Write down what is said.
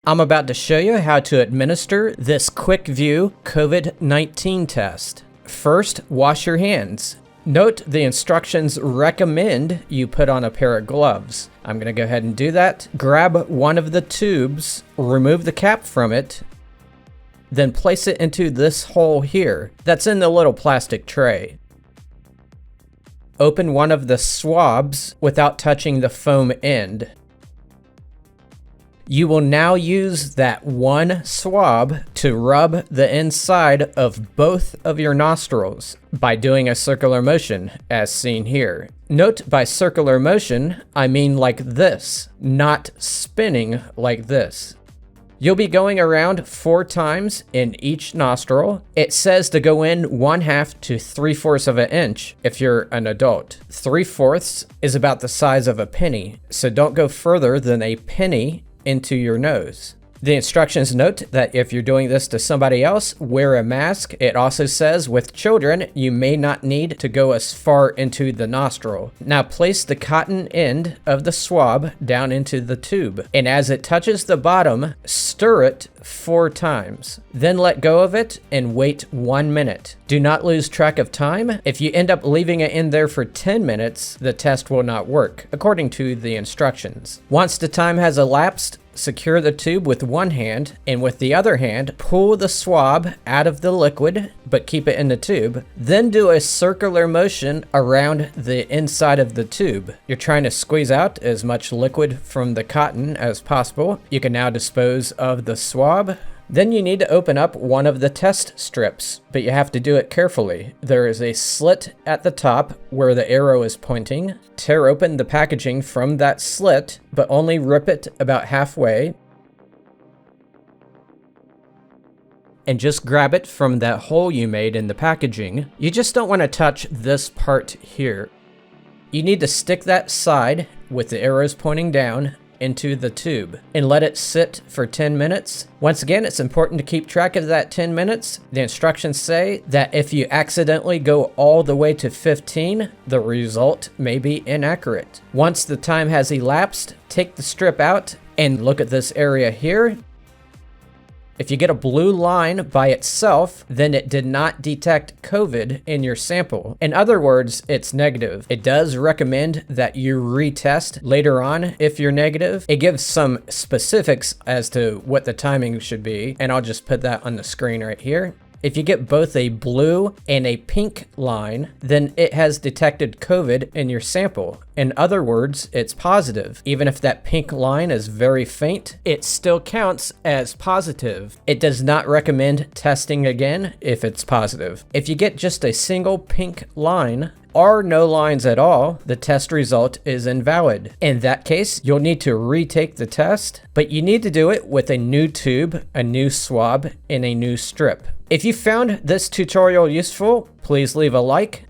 I'm about to show you how to administer this QuickVue COVID-19 test. First, wash your hands. Note the instructions recommend you put on a pair of gloves. I'm going to go ahead and do that. Grab one of the tubes, remove the cap from it, then place it into this hole here that's in the little plastic tray. Open one of the swabs without touching the foam end. You will now use that one swab to rub the inside of both of your nostrils by doing a circular motion, as seen here. Note by circular motion, I mean like this, not spinning like this. You'll be going around 4 times in each nostril. It says to go in 1/2 to 3/4 of an inch if you're an adult. 3/4 is about the size of a penny, so don't go further than a penny into your nose. The instructions note that if you're doing this to somebody else, wear a mask. It also says with children, you may not need to go as far into the nostril. Now place the cotton end of the swab down into the tube, and as it touches the bottom, stir it 4 times. Then let go of it and wait 1 minute. Do not lose track of time. If you end up leaving it in there for 10 minutes, the test will not work, according to the instructions. Once the time has elapsed, secure the tube with one hand, and with the other hand, pull the swab out of the liquid, but keep it in the tube. Then do a circular motion around the inside of the tube. You're trying to squeeze out as much liquid from the cotton as possible. You can now dispose of the swab. Then you need to open up one of the test strips, but you have to do it carefully. There is a slit at the top where the arrow is pointing. Tear open the packaging from that slit, but only rip it about halfway. And just grab it from that hole you made in the packaging. You just don't want to touch this part here. You need to stick that side with the arrows pointing down into the tube and let it sit for 10 minutes. Once again, it's important to keep track of that 10 minutes. The instructions say that if you accidentally go all the way to 15, the result may be inaccurate. Once the time has elapsed, take the strip out and look at this area here. If you get a blue line by itself, then it did not detect COVID in your sample. In other words, it's negative. It does recommend that you retest later on if you're negative. It gives some specifics as to what the timing should be, and I'll just put that on the screen right here. If you get both a blue and a pink line, then it has detected COVID in your sample. In other words, it's positive. Even if that pink line is very faint, it still counts as positive. It does not recommend testing again if it's positive. If you get just a single pink line, or no lines at all, the test result is invalid. In that case, you'll need to retake the test, but you need to do it with a new tube, a new swab, and a new strip. If you found this tutorial useful, please leave a like,